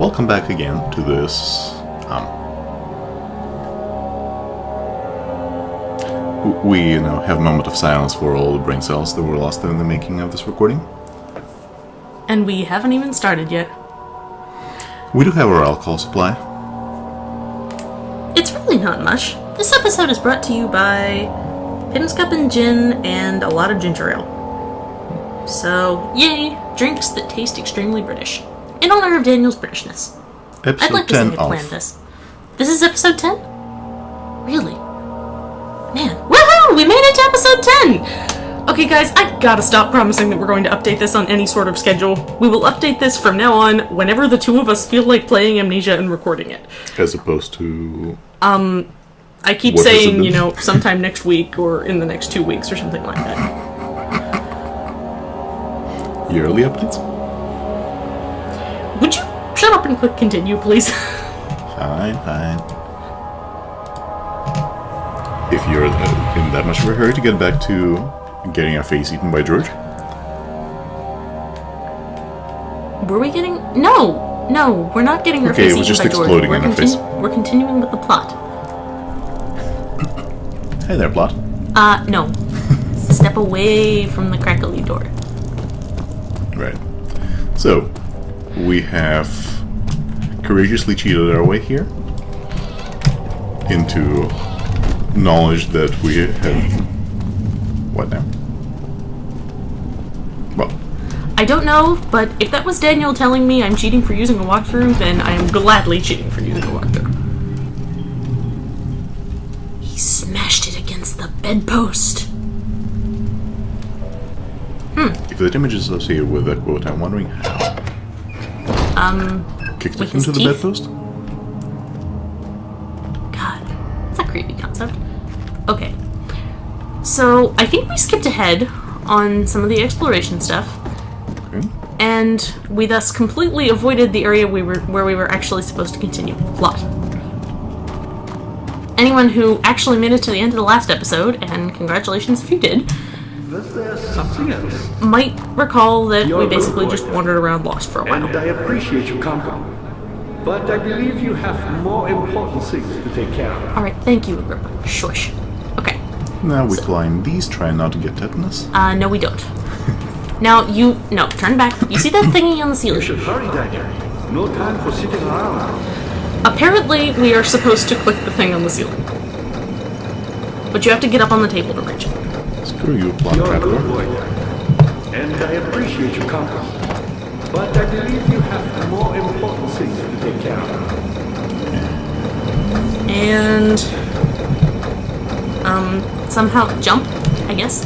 Welcome back again to this. We have a moment of silence for all the brain cells that were lost in the making of this recording. And we haven't even started yet. We do have our alcohol supply. It's really not much. This episode is brought to you by Pimm's Cup and Gin and a lot of ginger ale. So, yay, drinks that taste extremely British. In honor of Daniel's Britishness. Episode I'd like to 10 say I planned this. This is episode 10? Really? Man, woohoo! We made it to episode 10! Okay guys, I gotta stop promising that we're going to update this on any sort of schedule. We will update this from now on whenever the two of us feel like playing Amnesia and recording it. As opposed to... I keep saying, sometime next week or in the next 2 weeks or something like that. Yearly updates? Would you shut up and click continue, please? Fine. If you're in that much of a hurry to get back to getting our face eaten by George. Were we getting... No, we're not getting our face eaten by George. Okay, it was just exploding in our face. We're continuing with the plot. Hey there, plot. No. Step away from the crackly door. Right. So, we have courageously cheated our way here into knowledge that we have... What now? Well... I don't know, but if that was Daniel telling me I'm cheating for using a walkthrough, then I am gladly cheating for using a walkthrough. He smashed it against the bedpost. If that image is associated with that quote, I'm wondering how. Kicked it into the bedpost? God, that's a creepy concept. Okay. So, I think we skipped ahead on some of the exploration stuff. Okay. And we thus completely avoided the area where we were actually supposed to continue the plot. Anyone who actually made it to the end of the last episode, and congratulations if you did, might recall that we basically just wandered around lost for a while. And I appreciate your company, but I believe you have more important things to take care of. Alright, thank you, Agrippa. Shush. Okay. Now we climb these, try not to get tetanus. No we don't. Now no, turn back. You see that thingy on the ceiling? You should hurry, Daniel. No time for sitting around. Apparently, we are supposed to click the thing on the ceiling. But you have to get up on the table to reach it. Screw you, plot You're a trapper. good boy, and I appreciate your company, but I believe you have more important things to take care of. And somehow jump, I guess.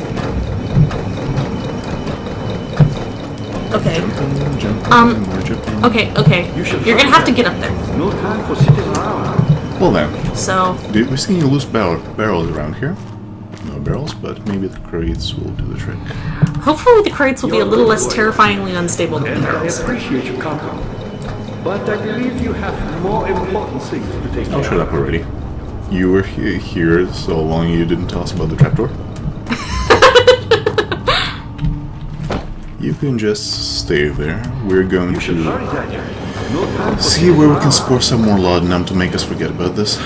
Okay. Okay. You're gonna have to get up there. No time for sitting around. Well then. So. We're seeing loose barrels around here. No barrels, but maybe the crates will do the trick. Hopefully the crates will be a little less terrifyingly unstable than the barrels. I appreciate your company, but I believe you have more important things to take care of. Oh, shut up already. You were here so long you didn't tell us about the trapdoor? You can just stay there. We're going to see where we can score some more laudanum to make us forget about this.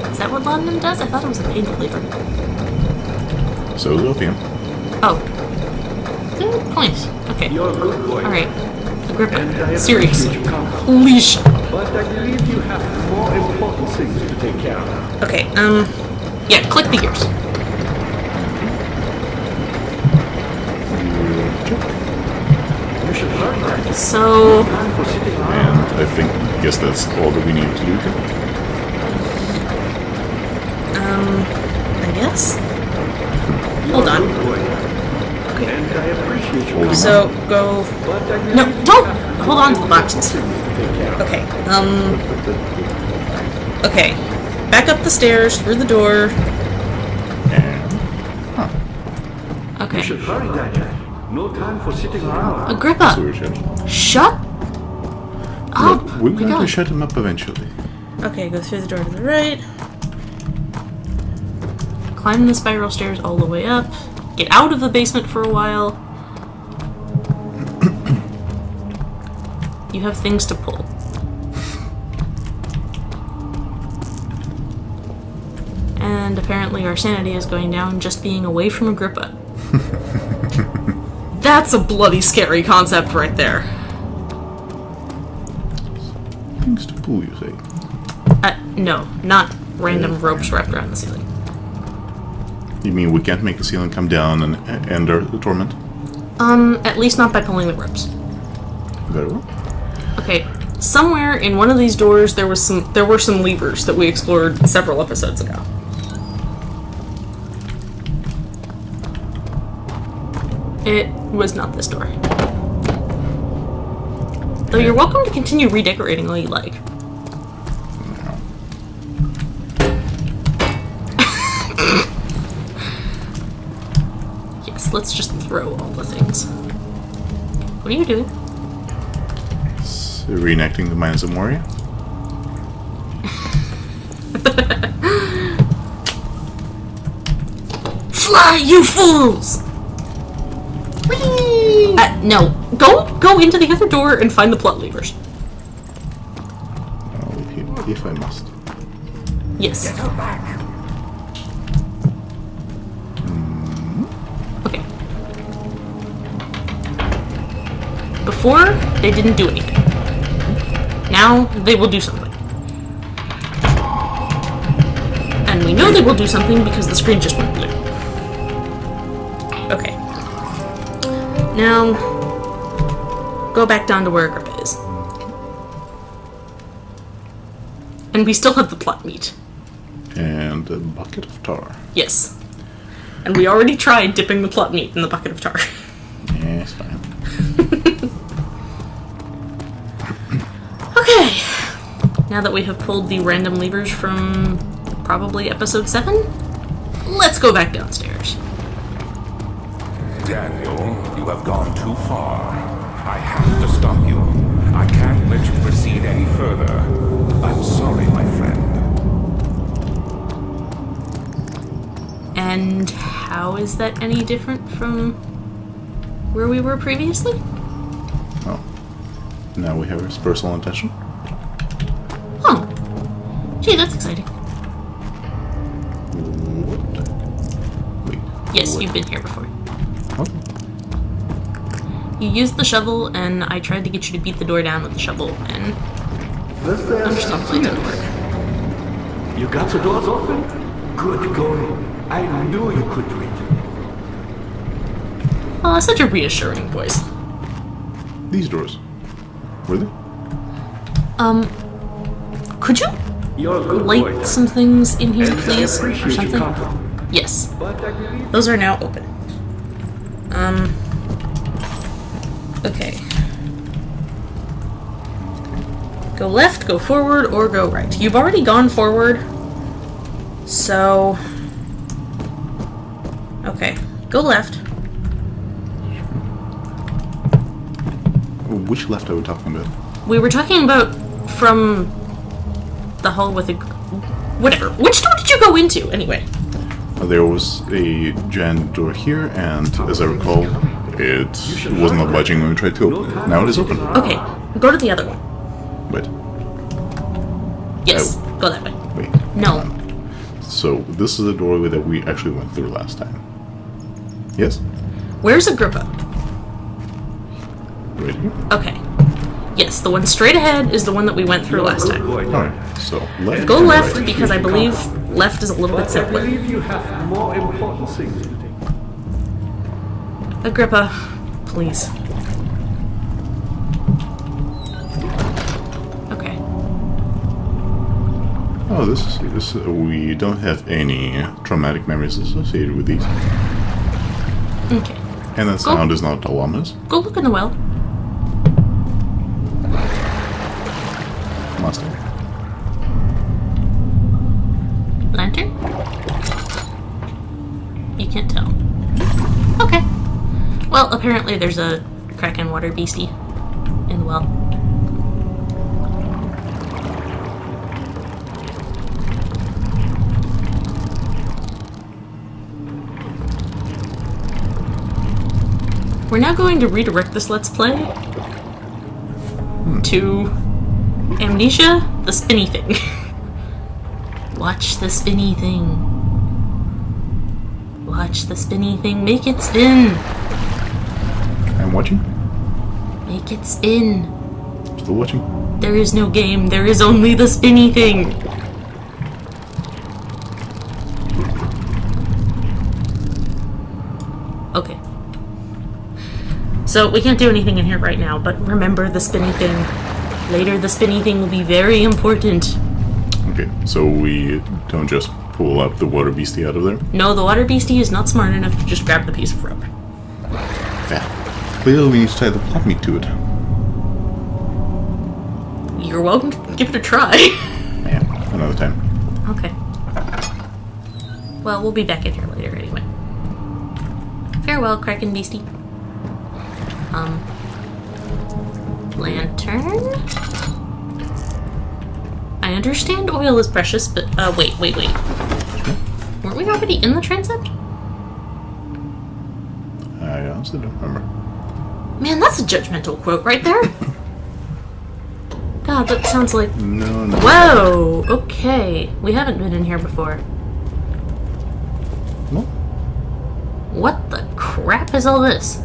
Is that what laudanum does? I thought it was a pain reliever. So is opium. Oh. Good point. Okay. You're a good boy. Alright. Agrippa, seriously. Please shut up. But I believe you have more important things to take care of. Okay, yeah, click the gears. You should hurry, Daniel. So... Time for sitting around. And I guess that's all that we need to do here. I guess? Hold on. Okay. And I appreciate your So, go... No, don't! Hold on to the boxes. Okay, Okay. Back up the stairs, through the door. Okay. You should hurry, Daniel. No time for sitting around. Agrippa! Shut up! Look, we're going to shut him up eventually. Okay, go through the door to the right. Climb the spiral stairs all the way up. Get out of the basement for a while. You have things to pull. And apparently our sanity is going down just being away from Agrippa. That's a bloody scary concept right there. Things to pull, you say? No, not random ropes wrapped around the ceiling. You mean we can't make the ceiling come down and end the torment? At least not by pulling the ropes. Very well. Okay, somewhere in one of these doors there were some levers that we explored several episodes ago. It was not this door. Though you're welcome to continue redecorating all you like. No. Yes, let's just throw all the things. What are you doing? Reenacting the Mines of Moria? Fly, you fools! Whee! No. Go into the other door and find the plot levers. If I must. Yes. Get her back. Okay. Before, they didn't do anything. Now, they will do something. And we know they will do something because the screen just went blue. Okay. Now, go back down to where Agrippa is. And we still have the plot meat. And a bucket of tar. Yes. And we already tried dipping the plot meat in the bucket of tar. Yeah, it's fine. Okay. Now that we have pulled the random levers from probably episode 7, let's go back downstairs. Daniel, you have gone too far. I have to stop you. I can't let you proceed any further. I'm sorry, my friend. And how is that any different from where we were previously? Oh. Now we have his personal intention. Oh. Gee, that's exciting. What? Wait. Yes, what? you've been here before. Okay. You used the shovel, and I tried to get you to beat the door down with the shovel, and understandably it didn't work. You got the doors open? Good going. I knew you could do it. Oh, that's such a reassuring voice. These doors. Were they? Could you You're a good boy. light some things in here, And I please? Or appreciate your something? compliment. Yes. But I believe Those are now open. Okay. Go left, go forward, or go right. You've already gone forward, so... Okay, go left. Which left are we talking about? We were talking about from the hall with a... Whatever. Which door did you go into, anyway? There was a giant door here, and as I recall, it was not budging when we tried to open it. Now it is open. Okay, go to the other one. Wait, Yes, go that way. wait. No. So this is the doorway that we actually went through last time. Yes? Where's Agrippa? Right here? Okay. Yes, the one straight ahead is the one that we went through last good time. boy. Alright, so left. Go and left right. because I believe left is a little bit But I simpler. believe you have more important things to do. Agrippa, please. Okay. Oh, this we don't have any traumatic memories associated with these. Okay. And that sound is not ominous. Go look in the well. Mustard. Lantern? You can't tell. Okay. Well, apparently there's a kraken water beastie in the well. We're now going to redirect this Let's Play to Amnesia, the spinny thing. Watch the spinny thing. Watch the spinny thing. Make it spin. I'm watching. Make it spin. Still watching. There is no game. There is only the spinny thing. Okay. So we can't do anything in here right now, but remember the spinny thing. Later the spinny thing will be very important. Okay, so we don't just pull up the water beastie out of there? No, the water beastie is not smart enough to just grab the piece of rope. Yeah. Clearly we need to tie the plot meat to it. You're welcome to give it a try. Yeah, another time. Okay. Well, we'll be back in here later anyway. Farewell, Kraken Beastie. Lantern? I understand oil is precious, but, wait. Weren't we already in the transept? I honestly don't remember. Man, that's a judgmental quote right there. God, that sounds like... No. Whoa! Okay. We haven't been in here before. No? What the crap is all this?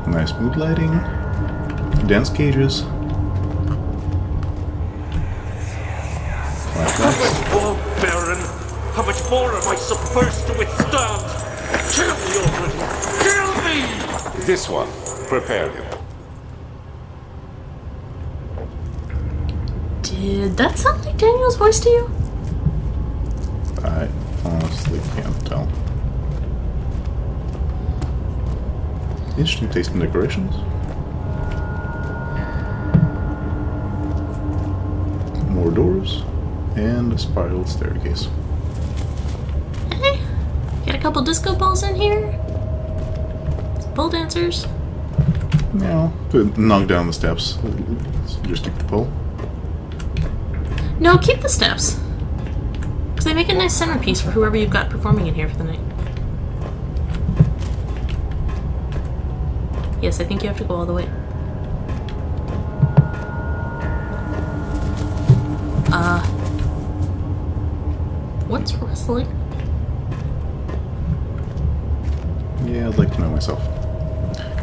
Nice mood lighting. Dance cages. How much more, Baron? How much more am I supposed to withstand? Kill me already! Kill me! This one. Prepare him. Did that sound like Daniel's voice to you? I honestly can't tell. Interesting taste in decorations. More doors. And a spiral staircase. Hey, got a couple disco balls in here. Some pole dancers. No, could knock down the steps. Just keep the pole. No, keep the steps. Because they make a nice centerpiece for whoever you've got performing in here for the night. Yes, I think you have to go all the way. What's rustling? Yeah, I'd like to know myself.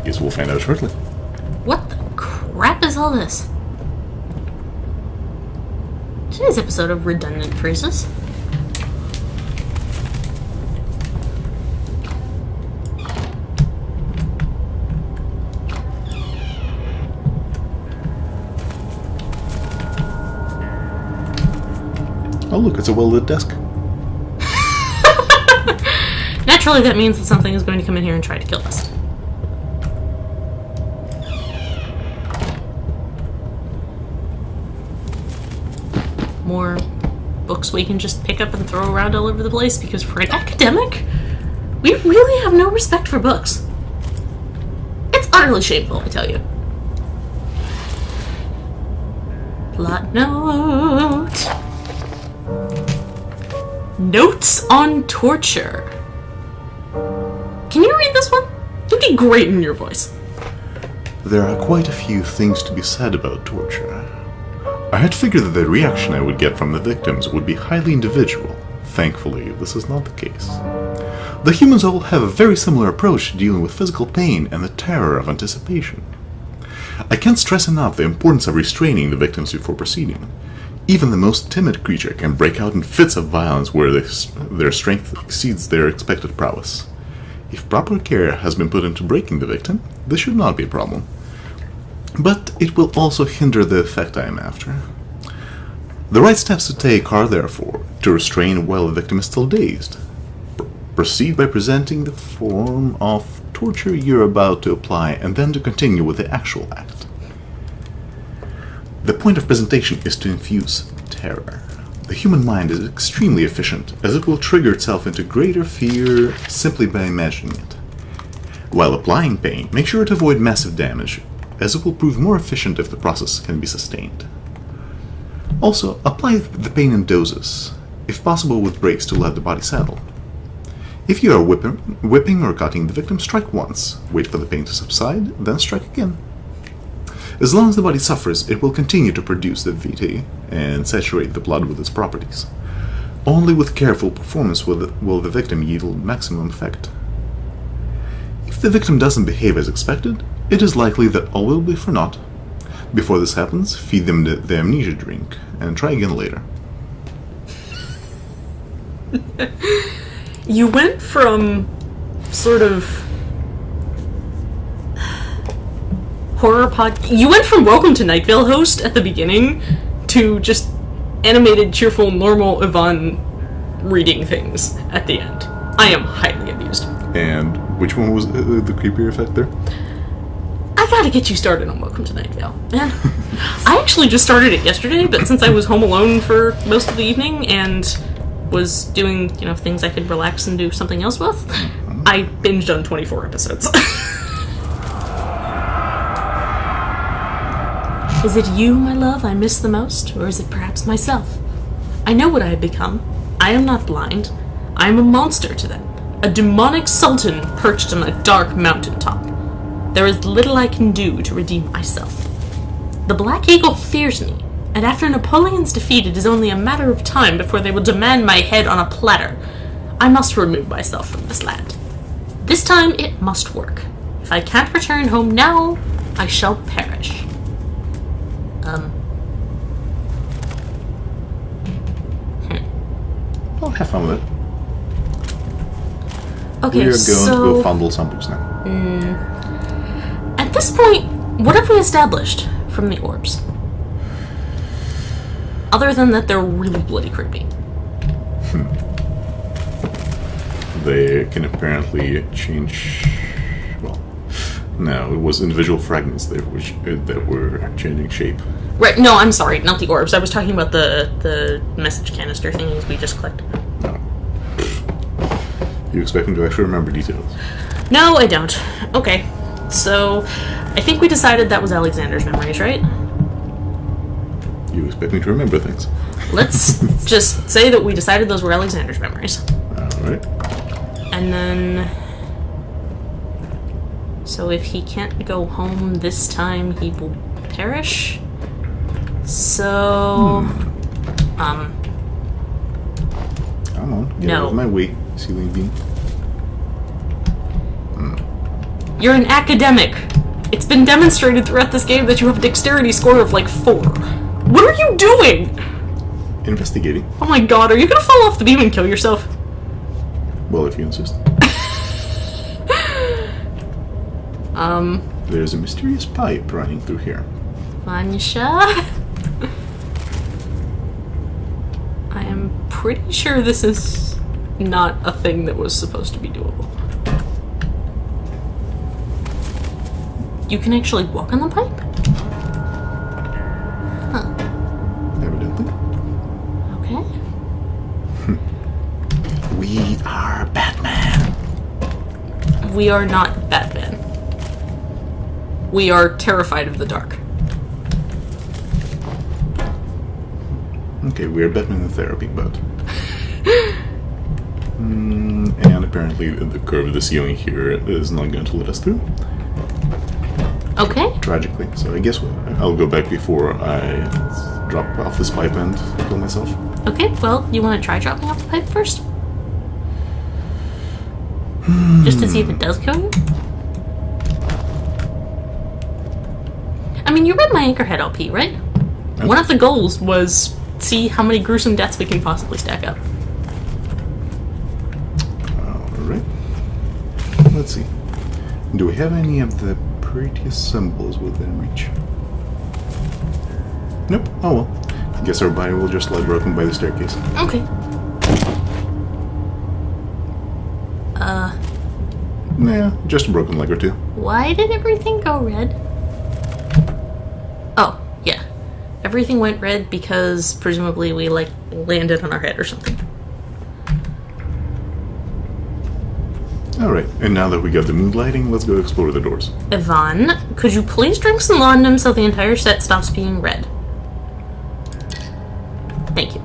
Guess we'll find out shortly. What the crap is all this? Today's episode of Redundant Phrases. Oh look, it's a well-lit desk. Naturally, that means that something is going to come in here and try to kill us. More books we can just pick up and throw around all over the place, because for an academic, we really have no respect for books. It's utterly shameful, I tell you. Plot note. Notes on torture. Can you read this one? You'd be great in your voice. There are quite a few things to be said about torture. I had figured that the reaction I would get from the victims would be highly individual. Thankfully, this is not the case. The humans all have a very similar approach to dealing with physical pain and the terror of anticipation. I can't stress enough the importance of restraining the victims before proceeding. Even the most timid creature can break out in fits of violence where their strength exceeds their expected prowess. If proper care has been put into breaking the victim, this should not be a problem. But it will also hinder the effect I am after. The right steps to take are, therefore, to restrain while the victim is still dazed. Proceed by presenting the form of torture you're about to apply, and then to continue with the actual act. The point of presentation is to infuse terror. The human mind is extremely efficient, as it will trigger itself into greater fear simply by imagining it. While applying pain, make sure to avoid massive damage, as it will prove more efficient if the process can be sustained. Also, apply the pain in doses, if possible with breaks to let the body settle. If you are whipping or cutting the victim, strike once, wait for the pain to subside, then strike again. As long as the body suffers, it will continue to produce the VT and saturate the blood with its properties. Only with careful performance will the victim yield maximum effect. If the victim doesn't behave as expected, it is likely that all will be for naught. Before this happens, feed them the amnesia drink and try again later. You went from sort of you went from Welcome to Night Vale host at the beginning to just animated, cheerful, normal Yvonne reading things at the end. I am highly amused. And which one was the creepier effect there? I gotta get you started on Welcome to Night Vale, man. I actually just started it yesterday, but since I was home alone for most of the evening and was doing, things I could relax and do something else with, I binged on 24 episodes. Is it you, my love, I miss the most, or is it perhaps myself? I know what I have become. I am not blind. I am a monster to them, a demonic sultan perched on a dark mountaintop. There is little I can do to redeem myself. The Black Eagle fears me, and after Napoleon's defeat, it is only a matter of time before they will demand my head on a platter. I must remove myself from this land. This time it must work. If I can't return home now, I shall perish. Well, have fun with it. Okay, we are going to go fondle some books now. At this point, what have we established from the orbs? Other than that they're really bloody creepy. They can apparently change... Well, no, it was individual fragments that were changing shape. Right, no, I'm sorry, not the orbs. I was talking about the message canister thingies we just clicked. No. You expect me to actually remember details? No, I don't. Okay, so I think we decided that was Alexander's memories, right? You expect me to remember things? Let's just say that we decided those were Alexander's memories. Alright. And then... So if he can't go home this time, he will perish? So... Come on, get no. out of my way, ceiling beam. You're an academic. It's been demonstrated throughout this game that you have a dexterity score of like 4. What are you doing? Investigating. Oh my god, are you gonna fall off the beam and kill yourself? Well, if you insist. There's a mysterious pipe running through here. Vanyasha? I am pretty sure this is not a thing that was supposed to be doable. You can actually walk on the pipe? Huh. Evidently. Okay. We are Batman. We are not Batman. We are terrified of the dark. Okay, we are Batman in therapy, but... and apparently the curve of the ceiling here is not going to let us through. Okay. Tragically. So I guess I'll go back before I drop off this pipe and kill myself. Okay, well, you want to try dropping off the pipe first? Just to see if it does kill you? I mean, you read my Anchorhead LP, right? Yep. One of the goals was see how many gruesome deaths we can possibly stack up. Alright. Let's see. Do we have any of the prettiest symbols within reach? Nope. Oh well. Guess our body will just lie broken by the staircase. Okay. Nah, just a broken leg or two. Why did everything go red? Oh, yeah. Everything went red because presumably we, landed on our head or something. Alright, and now that we got the mood lighting, let's go explore the doors. Yvonne, could you please drink some laudanum so the entire set stops being red? Thank you.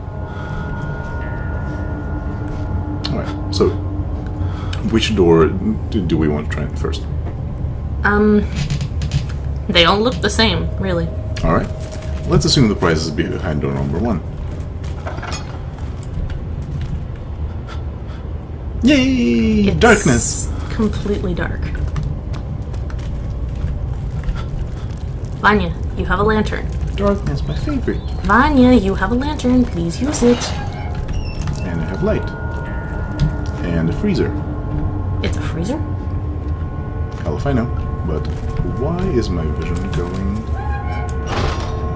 Alright, so which door do we want to try first? They all look the same, really. Alright. Let's assume the prize is behind door number 1. Yay! It's Darkness! completely dark. Vanya, you have a lantern. Darkness, my favorite. Vanya, you have a lantern. Please use it. And I have light. And a freezer. It's a freezer? Hell if I know. But why is my vision going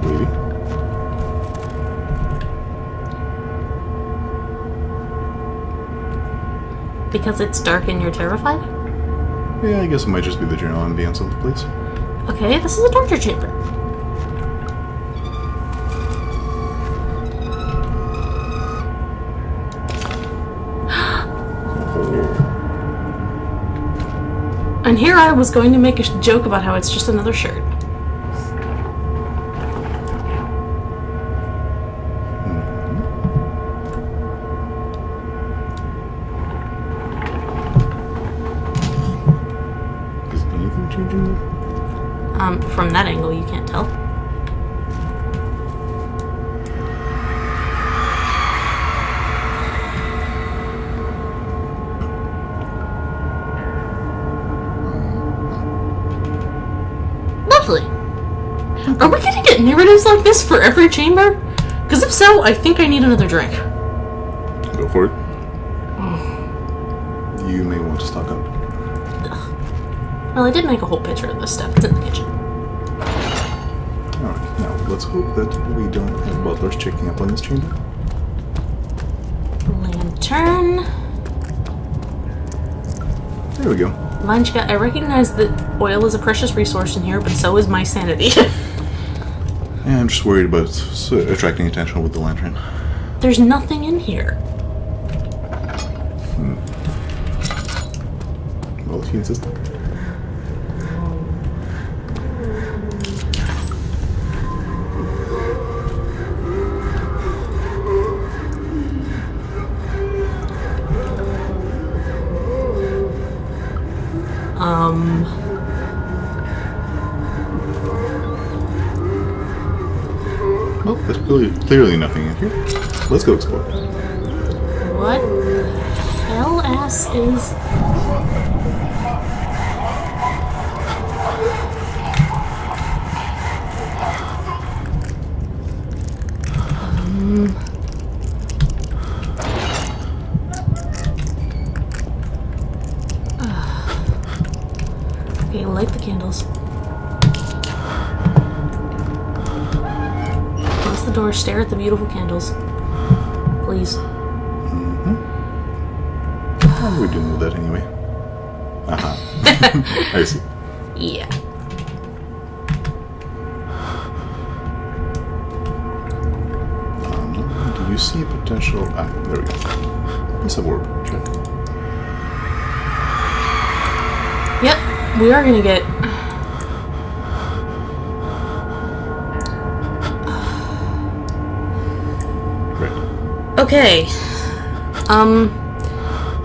wavy? Because it's dark and you're terrified? Yeah, I guess it might just be the general ambience of the place. Okay, this is a torture chamber. And here I was going to make a joke about how it's just another shirt. Is anything changing there? From that angle, you can't tell. Lovely. Are we gonna get narratives like this for every chamber? Because if so, I think I need another drink. Go for it. You may want to stock up. Well, I did make a whole picture of this stuff. It's in the kitchen. Alright, now let's hope that we don't have butlers checking up on this chamber. Lantern. There we go. Vanchka, I recognize that oil is a precious resource in here, but so is my sanity. Yeah, I'm just worried about attracting attention with the lantern. There's nothing in here. Well, if you insist. Well, there's clearly nothing in here. Let's go explore. What the hell ass is... Okay, light the candles. Close the door, stare at the beautiful candles. Please. How are we doing with that anyway? Aha. I see. Yeah. Do you see a potential... Ah, there we go. Let's have a word. Check. Yep, we are gonna get... Right. Okay.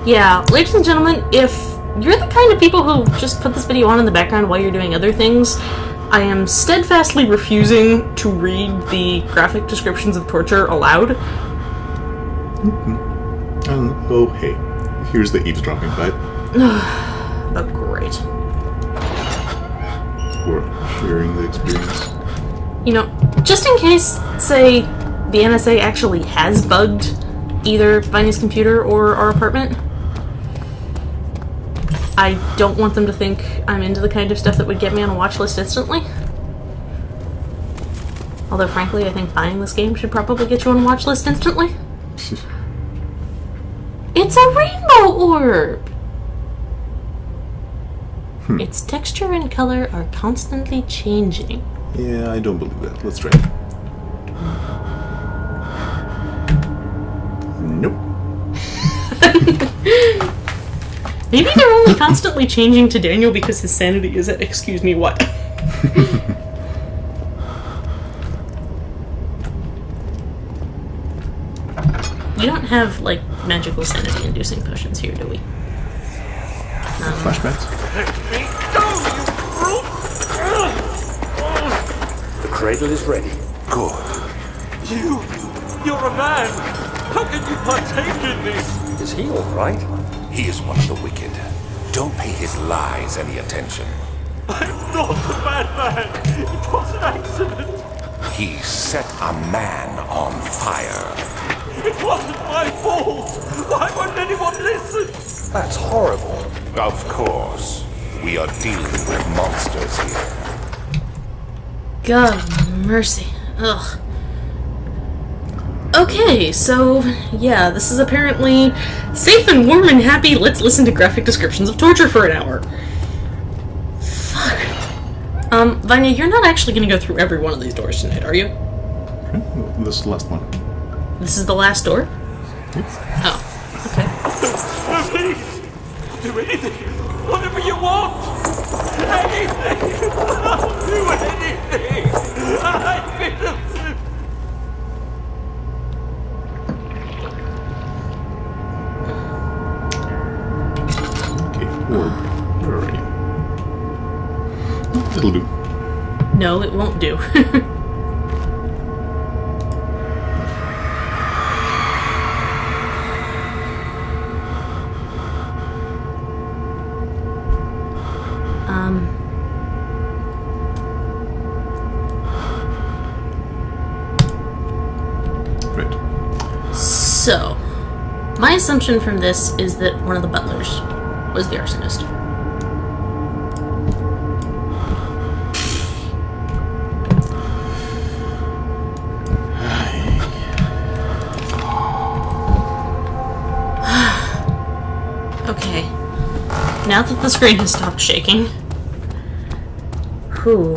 Yeah, ladies and gentlemen, if you're the kind of people who just put this video on in the background while you're doing other things, I am steadfastly refusing to read the graphic descriptions of torture aloud. Oh, hey. Here's the eavesdropping bite. Oh, great. Or sharing the experience. You know, just in case, say, the NSA actually has bugged either Viney's computer or our apartment, I don't want them to think I'm into the kind of stuff that would get me on a watch list instantly. Although, frankly, I think buying this game should probably get you on a watch list instantly. It's a rainbow orb! Its texture and color are constantly changing. Yeah, I don't believe that. Let's try. Nope. Maybe they're only constantly changing to Daniel because his sanity is at excuse me what. You don't have, like, magical sanity-inducing potions here, do we? Flashbacks? Let me go, you brute! cradle is ready. Good. You're a man! How can you partake in this? Is he all right? He is one of the wicked. Don't pay his lies any attention. I'm not a bad man! It was an accident! He set a man on fire. It wasn't my fault! Why won't anyone listen? That's horrible. Of course. We are dealing with monsters here. God mercy. Ugh. Okay, so, yeah, this is apparently safe and warm and happy. Let's listen to graphic descriptions of torture for an hour. Fuck. Vanya, you're not actually gonna go through every one of these doors tonight, are you? This is the last one. This is the last door? Yes. Oh, okay. No, please! Do anything! Whatever you want! Anything! I'll do anything! I'm innocent! Okay, orb. Where are you? It'll do. No, it won't do. Right. So, my assumption from this is that one of the butlers was the arsonist. Okay. Now that the screen has stopped shaking. Whew.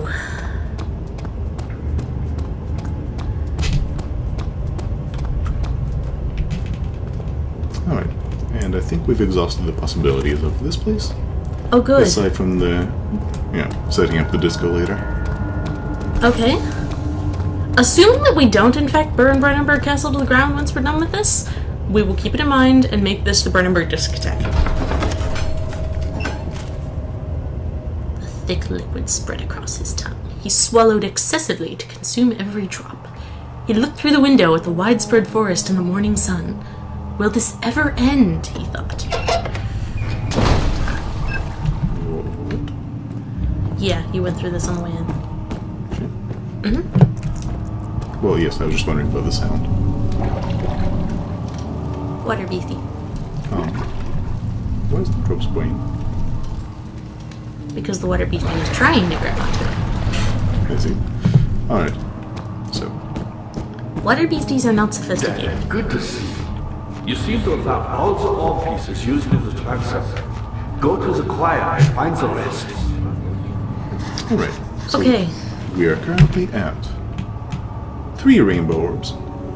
Alright. And I think we've exhausted the possibilities of this place. Oh, good. Aside from the, setting up the disco later. Okay. Assuming that we don't, in fact, burn Brennenburg Castle to the ground once we're done with this, we will keep it in mind and make this the Brennenburg discotheque. A thick liquid spread across his tongue. He swallowed excessively to consume every drop. He looked through the window at the widespread forest and the morning sun. Will this ever end? He thought. Yeah, you went through this on the way in. Mm-hmm. Well, yes, I was just wondering about the sound. Water beastie. Why is the probe spraying? Because the water beastie was trying to grab onto it. I see. Alright. So, Water beasties are not sophisticated. Daniel, good to see you. You seem to have found all the ore pieces used in the transept. Go to the choir and find the rest. alright. So Okay. we are currently at 3 rainbow orbs.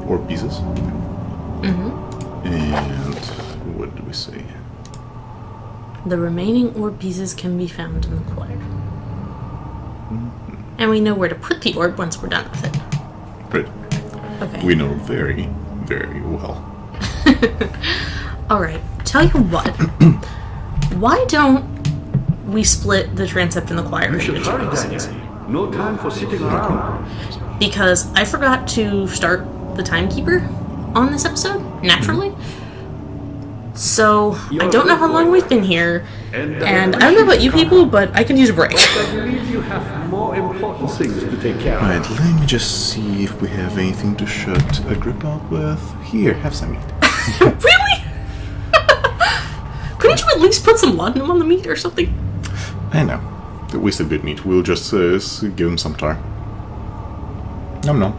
Orb pieces. And what do we say? The remaining orb pieces can be found in the choir. And we know where to put the orb once we're done with it. Right. Okay. We know very, very well. Alright, tell you what. Why don't we split the transept and the choir You into should two hurry, episodes? Daniel. No time for sitting around. Because I forgot to start the timekeeper on this episode, naturally. So, I don't know how long we've been here, and I don't know about you people, but I could use a break. I believe you have more important things to take care of. Alright, let me just see if we have anything to shut a grip out with. Here, have some meat. Really? Couldn't you at least put some laudanum on the meat or something? I know. They wasted good meat. We'll just give him some tar. Nom nom.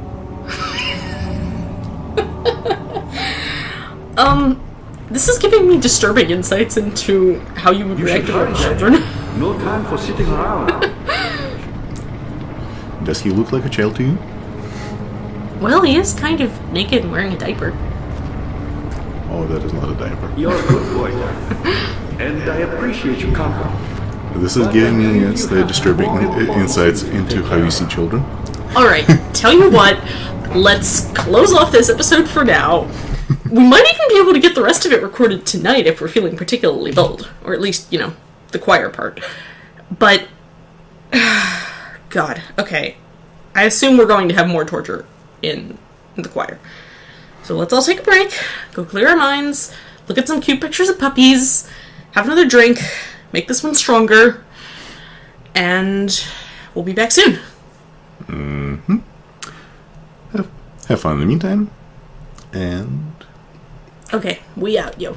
This is giving me disturbing insights into how you would You react should to hurry, children. Daniel. No time for sitting around. Does he look like a child to you? Well, he is kind of naked and wearing a diaper. Oh, that is not a diaper. You're a good boy, Daniel. And I appreciate your company. This is giving me the disturbing insights into how you see children. Alright, tell you what, let's close off this episode for now. We might even be able to get the rest of it recorded tonight if we're feeling particularly bold. Or at least, the choir part. But, God, okay. I assume we're going to have more torture in the choir. So let's all take a break, go clear our minds, look at some cute pictures of puppies, have another drink, make this one stronger, and we'll be back soon. Mm-hmm. Have fun in the meantime, and... Okay, we out, yo.